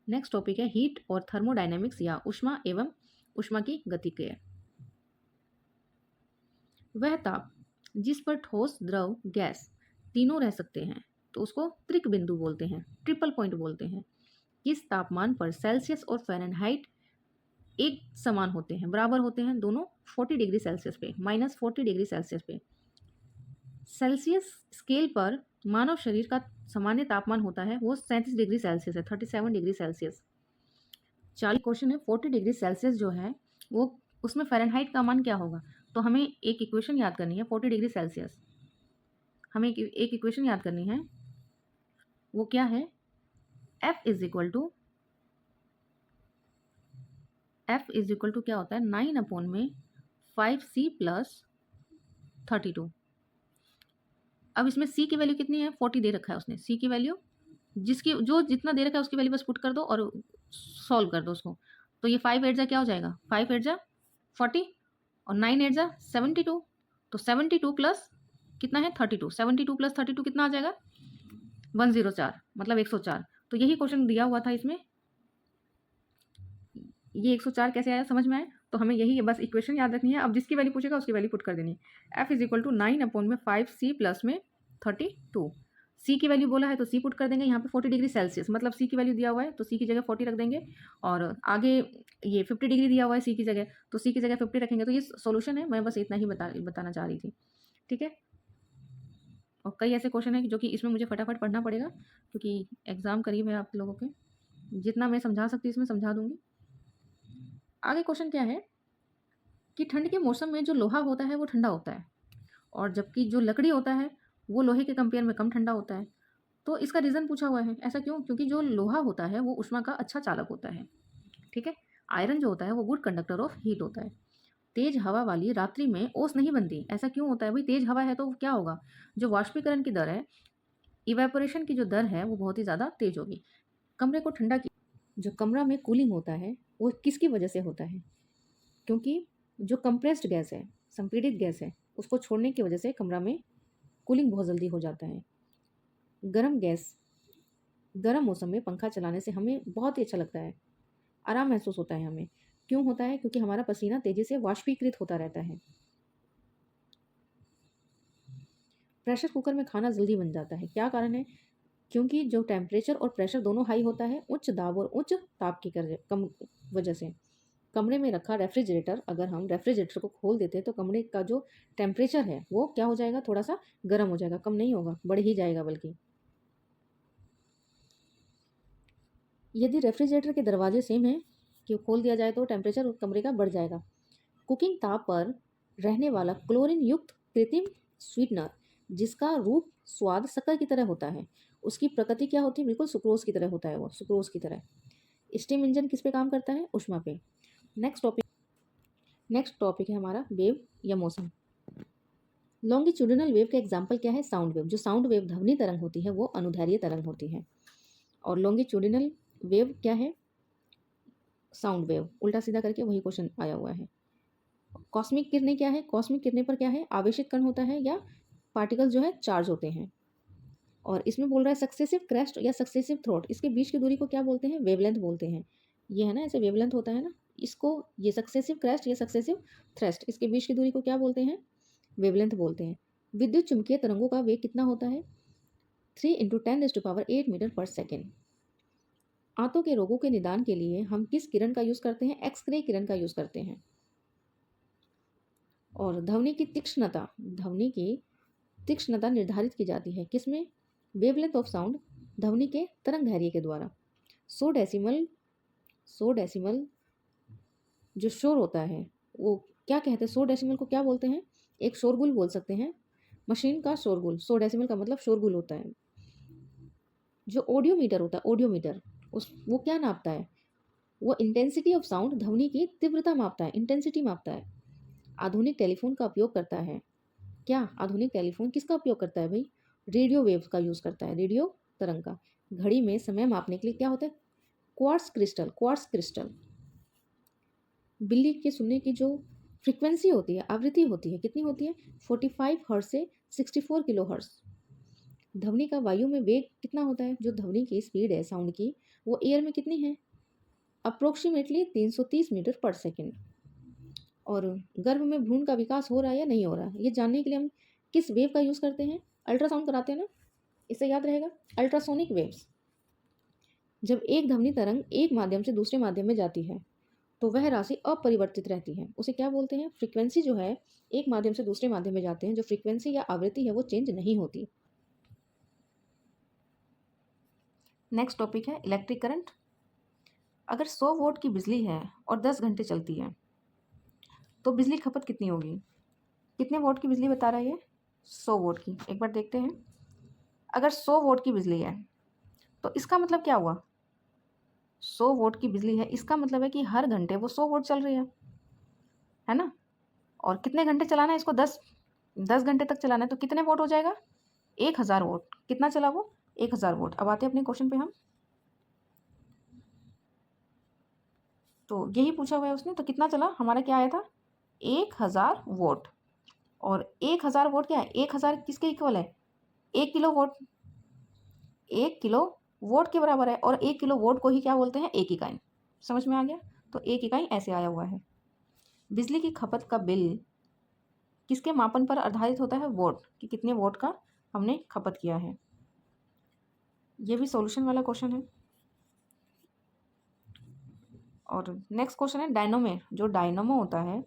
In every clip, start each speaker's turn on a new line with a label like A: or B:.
A: Next topic है heat और thermodynamics या ऊष्मा एवं ऊष्मा की गतिक्रिया। वह ताप जिस पर ठोस, द्रव, गैस तीनों रह सकते हैं तो उसको त्रिक बिंदु बोलते हैं, ट्रिपल पॉइंट बोलते हैं। किस तापमान पर सेल्सियस और फ़ारेनहाइट एक समान होते हैं, बराबर होते हैं दोनों? 40 डिग्री सेल्सियस पे, -40 डिग्री सेल्सियस पे। सेल्सियस स्केल पर मानव शरीर का सामान्य तापमान होता है वो 37 डिग्री सेल्सियस है, 37 डिग्री सेल्सियस। 40 क्वेश्चन है, 40 डिग्री सेल्सियस जो है वो, उसमें फ़ारेनहाइट का मान क्या होगा? तो हमें एक इक्वेशन याद करनी है। 40 डिग्री सेल्सियस, हमें एक इक्वेशन याद करनी है। वो क्या है? F इज इक्वल टू, क्या होता है? 9/5C plus 32। अब इसमें C की वैल्यू कितनी है? 40 दे रखा है उसने। C की वैल्यू जिसकी जो जितना दे रखा है उसकी वैल्यू बस पुट कर दो और सॉल्व कर दो उसको। तो ये 5 8 जा क्या हो जाएगा? 5 8 जा 40 और 9 8 जा 72। तो 72 प्लस कितना है? 32। 72 प्लस 32 कितना आ जाएगा? 104, मतलब 104। तो यही क्वेश्चन दिया हुआ था इसमें। ये 104 कैसे आया, समझ में आया? तो हमें यही बस इक्वेशन याद रखनी है। अब जिसकी वैल्यू पूछेगा उसकी वैल्यू पुट कर देनी है। F is equal to 9/5C plus में 32। C की वैल्यू बोला है तो C पुट कर देंगे। यहाँ पे 40 डिग्री सेल्सियस, मतलब C की वैल्यू दिया हुआ है तो C की जगह 40 रख देंगे। और आगे ये 50 डिग्री दिया हुआ है C की जगह, तो C की जगह 50 रखेंगे। तो ये सोल्यूशन है, मैं बस इतना ही बताना चाह रही थी। ठीक है। और कई ऐसे क्वेश्चन हैं जो कि इसमें मुझे फटाफट पढ़ना पड़ेगा क्योंकि एग्ज़ाम करीब है आप लोगों के। जितना मैं समझा सकती हूँ इसमें समझा दूंगी। आगे क्वेश्चन क्या है कि ठंड के मौसम में जो लोहा होता है वो ठंडा होता है, और जबकि जो लकड़ी होता है वो लोहे के कंपेयर में कम ठंडा होता है। तो इसका रीज़न पूछा हुआ है। ऐसा क्यों? क्योंकि जो लोहा होता है वो ऊष्मा का अच्छा चालक होता है। ठीक है। आयरन जो होता है वो गुड कंडक्टर ऑफ हीट होता है। तेज हवा वाली रात्रि में ओस नहीं बनती। ऐसा क्यों होता है भाई? तेज हवा है तो क्या होगा? जो वाष्पीकरण की दर है, इवेपोरेशन की जो दर है वो बहुत ही ज़्यादा तेज होगी। कमरे को ठंडा की, जो कमरा में कूलिंग होता है वो किसकी वजह से होता है? क्योंकि जो कंप्रेस्ड गैस है, संपीड़ित गैस है, उसको छोड़ने की वजह से कमरा में कूलिंग बहुत जल्दी हो जाता है। गर्म गैस, गर्म मौसम में पंखा चलाने से हमें बहुत ही अच्छा लगता है, आराम महसूस होता है हमें। क्यों होता है? क्योंकि हमारा पसीना तेजी से वाष्पीकृत होता रहता है। प्रेशर कुकर में खाना जल्दी बन जाता है, क्या कारण है? क्योंकि जो टेम्परेचर और प्रेशर दोनों हाई होता है उच्च दाब और उच्च ताप की कम वजह से। कमरे में रखा रेफ्रिजरेटर, अगर हम रेफ्रिजरेटर को खोल देते हैं तो कमरे का जो टेम्परेचर है वो क्या हो जाएगा? थोड़ा सा गर्म हो जाएगा, कम नहीं होगा, बढ़ ही जाएगा बल्कि। यदि रेफ्रिजरेटर के दरवाजे सेम है कि खोल दिया जाए तो टेम्परेचर कमरे का बढ़ जाएगा। कुकिंग ताप पर रहने वाला क्लोरीन युक्त कृत्रिम स्वीटनर, जिसका रूप स्वाद शक्कर की तरह होता है, उसकी प्रकृति क्या होती है? बिल्कुल सुक्रोज की तरह होता है वो, सुक्रोज की तरह। स्टीम इंजन किस पे काम करता है? ऊष्मा पे। नेक्स्ट टॉपिक है हमारा वेव या मौसम। लॉन्गिट्यूडिनल वेव का एग्जाम्पल क्या है? Sound wave. जो साउंड वेव ध्वनि तरंग होती है वो अनुदैर्ध्य तरंग होती है। और लॉन्गिट्यूडिनल वेव क्या है? Sound wave. उल्टा सीधा करके वही क्वेश्चन आया हुआ है। कॉस्मिक किरणें क्या है? कॉस्मिक किरणें पर क्या है? आवेशित कण होता है या पार्टिकल जो है चार्ज होते हैं। और इसमें बोल रहा है सक्सेसिव क्रेस्ट या सक्सेसिव थ्रोट, इसके बीच की दूरी को क्या बोलते हैं? वेवलेंथ बोलते हैं। ये है ना, ऐसे वेवलेंथ होता है ना, इसको ये सक्सेसिव क्रेस्ट या सक्सेसिव थ्रेस्ट, इसके बीच की दूरी को क्या बोलते हैं? वेवलेंथ बोलते हैं। विद्युत चुम्बकीय तरंगों का वेग कितना होता है? 3 × 10⁸ मीटर पर सेकेंड। आंतों के रोगों के निदान के लिए हम किस किरण का यूज करते हैं? एक्सरे किरण का यूज करते हैं। और ध्वनि की तीक्ष्णता निर्धारित की जाती है किसमें? वेवलेंथ ऑफ साउंड, ध्वनि के तरंग दैर्ध्य के द्वारा। 100 डेसिमल जो शोर होता है वो क्या कहते हैं? 100 डेसिमल को क्या बोलते हैं? एक शोरगुल बोल सकते हैं, मशीन का शोरगुल। 100 डेसिमल का मतलब शोरगुल होता है। जो ऑडियोमीटर होता है, ऑडियोमीटर, वो क्या नापता है? वो इंटेंसिटी ऑफ साउंड, ध्वनि की तीव्रता मापता है, इंटेंसिटी मापता है। आधुनिक टेलीफोन का उपयोग करता है क्या? आधुनिक टेलीफोन किसका उपयोग करता है भाई? रेडियो वेव्स का यूज़ करता है, रेडियो तरंग का। घड़ी में समय मापने के लिए क्या होता है? Quartz crystal, quartz crystal. बिल्ली के सुनने की जो फ्रीक्वेंसी होती है, आवृत्ति होती है, कितनी होती है? 45 हर्ट्ज से 64 किलो हर्ट्ज। ध्वनि का वायु में वेग कितना होता है? जो ध्वनि की स्पीड है साउंड की वो एयर में कितनी है? अप्रोक्सीमेटली 330 मीटर पर सेकेंड। और गर्भ में भ्रूण का विकास हो रहा है या नहीं हो रहा है, ये जानने के लिए हम किस वेव का यूज़ करते हैं? अल्ट्रासाउंड कराते हैं ना, इससे याद रहेगा, अल्ट्रासोनिक वेव्स। जब एक ध्वनि तरंग एक माध्यम से दूसरे माध्यम में जाती है तो वह राशि अपरिवर्तित रहती है, उसे क्या बोलते हैं? फ्रीक्वेंसी जो है, एक माध्यम से दूसरे माध्यम में जाते हैं, जो फ्रीक्वेंसी या आवृत्ति है वो चेंज नहीं होती। नेक्स्ट टॉपिक है इलेक्ट्रिक करंट। अगर 100 वोल्ट की बिजली है और 10 घंटे चलती है तो बिजली खपत कितनी होगी? कितने वोल्ट की बिजली बता रहा है ये? 100 वोल्ट की। एक बार देखते हैं। अगर 100 वोल्ट की बिजली है तो इसका मतलब क्या हुआ? 100 वोल्ट की बिजली है, इसका मतलब है कि हर घंटे वो 100 वोल्ट चल रही है ना। और कितने घंटे चलाना है इसको? 10 घंटे तक चलाना है, तो कितने वोल्ट हो जाएगा? 1000 वोल्ट। कितना चला वो? 1000 वोल्ट। अब आते हैं अपने क्वेश्चन पे हम। तो यही पूछा हुआ है उसने, तो कितना चला? हमारा क्या आया था? 1000 वोल्ट। और 1000 वोल्ट क्या है? 1000 किसके इक्वल है? 1 किलो वोल्ट। 1 किलो वोल्ट के बराबर है। और 1 किलो वोल्ट को ही क्या बोलते हैं? एक इकाई। समझ में आ गया? तो एक इकाई ऐसे आया हुआ है। बिजली की खपत का बिल किसके मापन पर आधारित होता है? वोट, कि कितने वोट का हमने खपत किया है। ये भी सॉल्यूशन वाला क्वेश्चन है। और नेक्स्ट क्वेश्चन है डायनोमो। जो डायनोमो होता है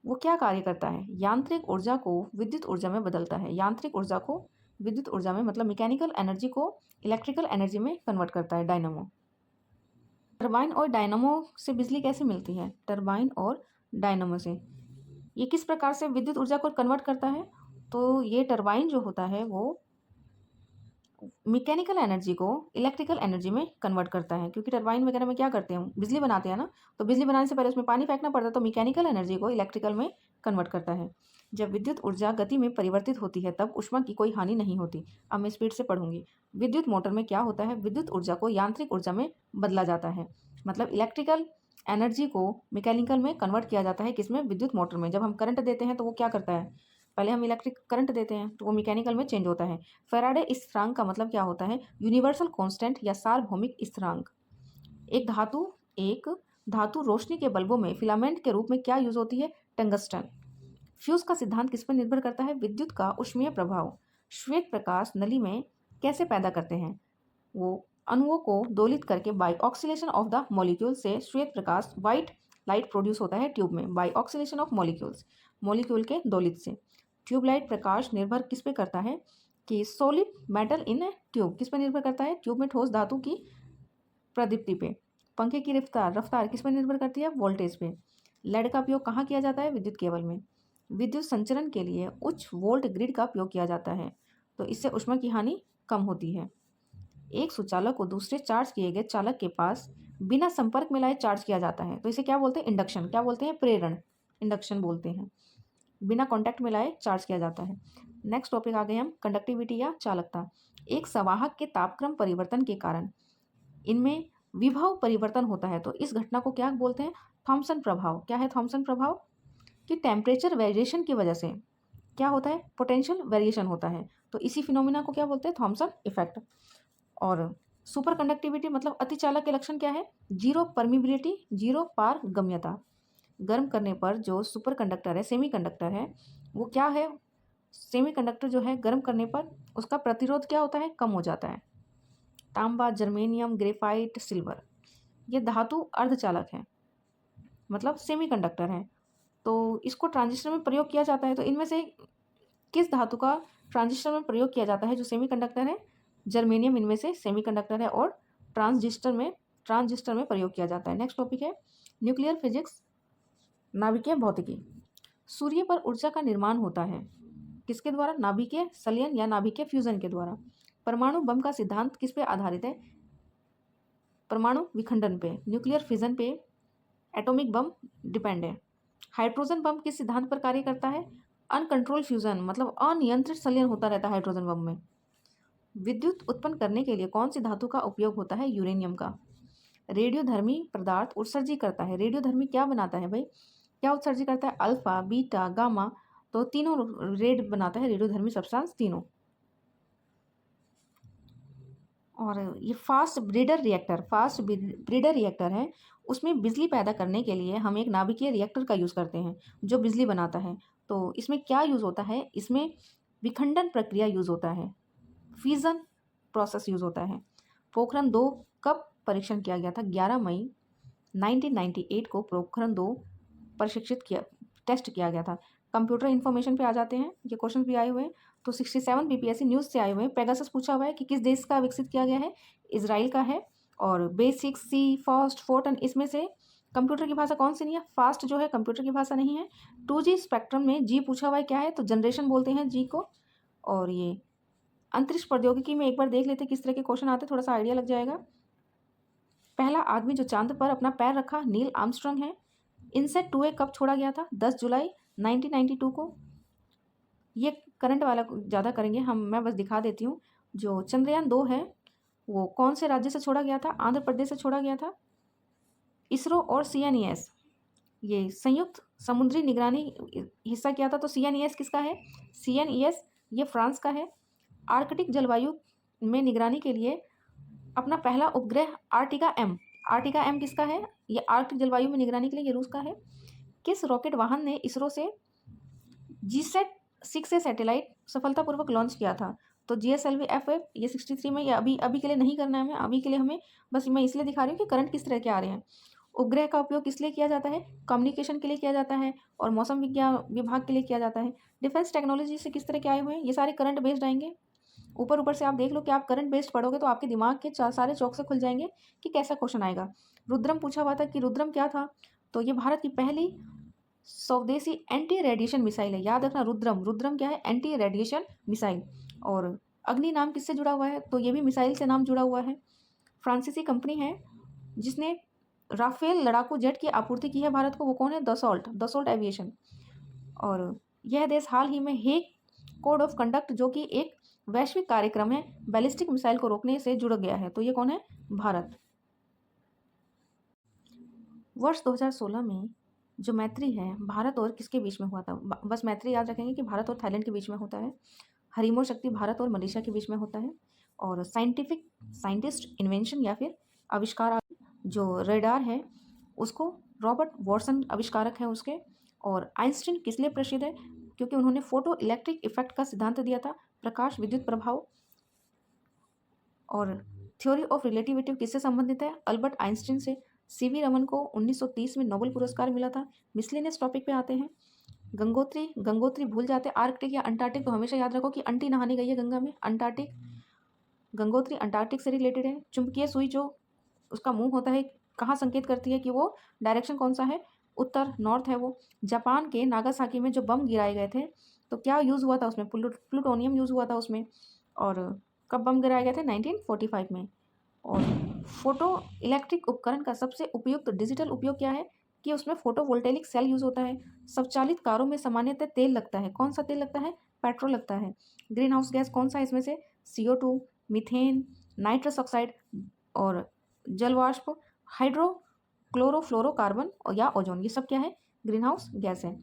A: वो क्या कार्य करता है? यांत्रिक ऊर्जा को विद्युत ऊर्जा में बदलता है। यांत्रिक ऊर्जा को विद्युत ऊर्जा में, मतलब मैकेनिकल एनर्जी को इलेक्ट्रिकल एनर्जी में कन्वर्ट करता है डायनोमो। टरबाइन और डायनोमो से बिजली कैसे मिलती है? टरबाइन और डायनोमो से ये किस प्रकार से विद्युत ऊर्जा को कन्वर्ट करता है? तो ये टरबाइन जो होता है वो मैकेनिकल एनर्जी को इलेक्ट्रिकल एनर्जी में कन्वर्ट करता है, क्योंकि टरबाइन वगैरह में क्या करते हैं? बिजली बनाते हैं ना, तो बिजली बनाने से पहले उसमें पानी फेंकना पड़ता है, तो मैकेनिकल एनर्जी को इलेक्ट्रिकल में कन्वर्ट करता है। जब विद्युत ऊर्जा गति में परिवर्तित होती है तब ऊष्मा की कोई हानि नहीं होती। अब मैं स्पीड से पढ़ूंगी। विद्युत मोटर में क्या होता है? विद्युत ऊर्जा को यांत्रिक ऊर्जा में बदला जाता है, मतलब इलेक्ट्रिकल एनर्जी को मैकेनिकल में कन्वर्ट किया जाता है। किसमें? विद्युत मोटर में। जब हम करंट देते हैं तो वो क्या करता है? पहले हम इलेक्ट्रिक करंट देते हैं तो वो मैकेनिकल में चेंज होता है। फैराडे स्थिरांक का मतलब क्या होता है? यूनिवर्सल कांस्टेंट या सार्वभौमिक स्थिरांक। एक धातु रोशनी के बल्बों में फिलामेंट के रूप में क्या यूज होती है? टंगस्टन। फ्यूज का सिद्धांत किस पर निर्भर करता है? विद्युत का ऊष्मीय प्रभाव। श्वेत प्रकाश नली में कैसे पैदा करते हैं? वो अणुओं को दोलित करके by oscillation of the molecule से श्वेत प्रकाश व्हाइट लाइट प्रोड्यूस होता है ट्यूब में, by oscillation of molecules, molecule के दोलित से। ट्यूबलाइट प्रकाश निर्भर किस पे करता है? कि सॉलिड मेटल इन ए ट्यूब। किस पे निर्भर करता है? ट्यूब में ठोस धातु की प्रदीप्ति पे। पंखे की रफ्तार किस पर निर्भर करती है? वोल्टेज पे। लेड का उपयोग कहाँ किया जाता है? विद्युत केबल में। विद्युत संचरण के लिए उच्च वोल्ट ग्रिड का उपयोग किया जाता है, तो इससे ऊष्मा की हानि कम होती है। एक सुचालक को दूसरे चार्ज किए गए चालक के पास बिना संपर्क में लाए चार्ज किया जाता है, तो इसे क्या बोलते हैं? इंडक्शन। क्या बोलते हैं? प्रेरण। इंडक्शन बोलते हैं। बिना कांटेक्ट में लाए चार्ज किया जाता है। नेक्स्ट टॉपिक आ गए हम, कंडक्टिविटी या चालकता। एक संवाहक के तापक्रम परिवर्तन के कारण इनमें विभव परिवर्तन होता है, तो इस घटना को क्या बोलते हैं? थॉम्सन प्रभाव। क्या है थॉम्सन प्रभाव? कि टेम्परेचर वेरिएशन की वजह से क्या होता है? पोटेंशियल वेरिएशन होता है, तो इसी फिनोमिना को क्या बोलते हैं? Thomson effect. और सुपर कंडक्टिविटी मतलब अतिचालक के लक्षण क्या है? जीरो परमिबिलिटी, जीरो पारगम्यता। गर्म करने पर जो सुपर कंडक्टर है, सेमी कंडक्टर है, वो क्या है? सेमी कंडक्टर जो है गर्म करने पर उसका प्रतिरोध क्या होता है? कम हो जाता है। तांबा, जर्मेनियम, ग्रेफाइट, सिल्वर, ये धातु अर्धचालक है, मतलब सेमी कंडक्टर है, तो इसको ट्रांजिस्टर में प्रयोग किया जाता है। तो इनमें से किस धातु का ट्रांजिस्टर में प्रयोग किया जाता है जो सेमी कंडक्टर है? जर्मेनियम इनमें से सेमी कंडक्टर है और ट्रांजिस्टर में प्रयोग किया जाता है। नेक्स्ट टॉपिक है न्यूक्लियर फिजिक्स, नाभिकीय भौतिकी। सूर्य पर ऊर्जा का निर्माण होता है किसके द्वारा? नाभिकीय संलयन या नाभिकीय फ्यूजन के द्वारा। परमाणु बम का सिद्धांत किस पे आधारित है? परमाणु विखंडन पे, न्यूक्लियर फिजन पे एटॉमिक बम डिपेंड है। हाइड्रोजन बम किस सिद्धांत पर कार्य करता है? अनकंट्रोल फ्यूजन, मतलब अनियंत्रित संलयन होता रहता है हाइड्रोजन बम में। विद्युत उत्पन्न करने के लिए कौन सी धातु का उपयोग होता है? यूरेनियम का। रेडियोधर्मी पदार्थ उत्सर्जित करता है। रेडियोधर्मी क्या बनाता है भाई? क्या उत्सर्जित करता है? अल्फा, बीटा, गामा, तो तीनों रेड बनाता है रेडियोधर्मी सब्सटेंस तीनों। और ये फास्ट ब्रीडर रिएक्टर है। उसमें बिजली पैदा करने के लिए हम एक नाभिकीय रिएक्टर का यूज़ करते हैं जो बिजली बनाता है। तो इसमें क्या यूज़ होता है, इसमें विखंडन प्रक्रिया यूज़ होता है, फ्यूजन प्रोसेस यूज़ होता है। पोखरण 2 कब परीक्षण किया गया था? 11 मई 1998 को पोखरण 2 टेस्ट किया गया था। कंप्यूटर इन्फॉर्मेशन पे आ जाते हैं, ये क्वेश्चन भी आए हुए हैं। तो 67 बीपीएससी न्यूज़ से आए हुए हैं। पेगासस पूछा हुआ है कि किस देश का विकसित किया गया है? इजराइल का है। और बेसिक, सी, फास्ट, फोर्टन, इसमें से कंप्यूटर की भाषा कौन सी नहीं है? फास्ट जो है कंप्यूटर की भाषा नहीं है। 2G स्पेक्ट्रम में जी पूछा हुआ है क्या है? तो जनरेशन बोलते हैं जी को। और ये अंतरिक्ष प्रौद्योगिकी में एक बार देख लेते किस तरह के क्वेश्चन आते, थोड़ा सा आइडिया लग जाएगा। पहला आदमी जो चांद पर अपना पैर रखा नील आर्मस्ट्रांग है। इनसेट 2A कब छोड़ा गया था? 10 जुलाई 1992 को। ये करंट वाला ज़्यादा करेंगे हम, मैं बस दिखा देती हूँ। जो चंद्रयान 2 है वो कौन से राज्य से छोड़ा गया था? आंध्र प्रदेश से छोड़ा गया था। इसरो और CNES ये संयुक्त समुद्री निगरानी हिस्सा किया था। तो CNES किसका है? CNES ये फ्रांस का है। आर्कटिक जलवायु में निगरानी के लिए अपना पहला उपग्रह आर्टिका M किसका है? ये आर्कटिक जलवायु में निगरानी के लिए ये रूस का है। किस रॉकेट वाहन ने इसरो से GSAT-6 सैटेलाइट सफलतापूर्वक लॉन्च किया था? तो GSLV FF ये 63 में। ये अभी के लिए नहीं करना है हमें, अभी के लिए हमें बस मैं इसलिए दिखा रही हूँ कि करंट किस तरह के आ रहे हैं। उपग्रह का उपयोग किस लिए किया जाता है? कम्युनिकेशन के लिए किया जाता है और मौसम विज्ञान विभाग के लिए किया जाता है। डिफेंस टेक्नोलॉजी से किस तरह के आए हुए हैं? ये सारे करंट बेस्ड आएंगे। ऊपर से आप देख लो कि आप करंट बेस्ड पढ़ोगे तो आपके दिमाग के सारे चौक से खुल जाएंगे कि कैसा क्वेश्चन आएगा। रुद्रम पूछा हुआ था कि रुद्रम क्या था? तो ये भारत की पहली स्वदेशी एंटी रेडिएशन मिसाइल है। याद रखना, रुद्रम क्या है? Anti radiation missile. और अग्नि नाम किससे जुड़ा हुआ है? तो ये भी मिसाइल से नाम जुड़ा हुआ है। फ्रांसीसी कंपनी है जिसने राफेल लड़ाकू जेट की आपूर्ति की है भारत को, वो कौन है? दसोल्ट एविएशन। और यह देश हाल ही में हेग कोड ऑफ कंडक्ट जो कि एक वैश्विक कार्यक्रम है बैलिस्टिक मिसाइल को रोकने से जुड़ गया है। तो ये कौन है? भारत। वर्ष 2016 में जो मैत्री है भारत और किसके बीच में हुआ था? बस मैत्री याद रखेंगे कि भारत और थाईलैंड के बीच में होता है। हरीमो शक्ति भारत और मलेशिया के बीच में होता है। और साइंटिस्ट इन्वेंशन या फिर आविष्कार, जो रेडार है उसको रॉबर्ट वॉटसन आविष्कारक है उसके। और आइंस्टीन किस लिए प्रसिद्ध है? क्योंकि उन्होंने फोटो इलेक्ट्रिक इफेक्ट का सिद्धांत दिया था, प्रकाश विद्युत प्रभाव। और थ्योरी ऑफ रिलेटिविटी किससे संबंधित है? अल्बर्ट आइंस्टीन से। CV रमन को 1930 में नोबेल पुरस्कार मिला था। मिसलेनियस टॉपिक पे आते हैं। गंगोत्री भूल जाते आर्कटिक या अंटार्कटिक, तो हमेशा याद रखो कि अंटी नहाने गई है गंगा में, अंटार्कटिक। गंगोत्री अंटार्कटिक से रिलेटेड है। चुंबकीय सुई जो उसका मुंह होता है कहाँ संकेत करती है कि वो डायरेक्शन कौन सा है? उत्तर, नॉर्थ है वो। जापान के नागासाकी में जो बम गिराए गए थे तो क्या यूज़ हुआ था उसमें? प्लूटोनियम यूज़ हुआ था उसमें। और कब बम गिराए गए थे? 1945 में। और फोटो इलेक्ट्रिक उपकरण का सबसे उपयुक्त डिजिटल उपयोग क्या है? कि उसमें फोटोवोल्टेइक सेल यूज़ होता है। स्वचालित कारों में सामान्यतः तेल लगता है। कौन सा तेल लगता है? पेट्रोल लगता है। ग्रीन हाउस गैस कौन सा है इसमें से? CO2, मीथेन, नाइट्रस ऑक्साइड और जलवाष्प, हाइड्रोक्लोरोफ्लोरोकार्बन और या ओजोन, ये सब क्या है? ग्रीन हाउस गैस है।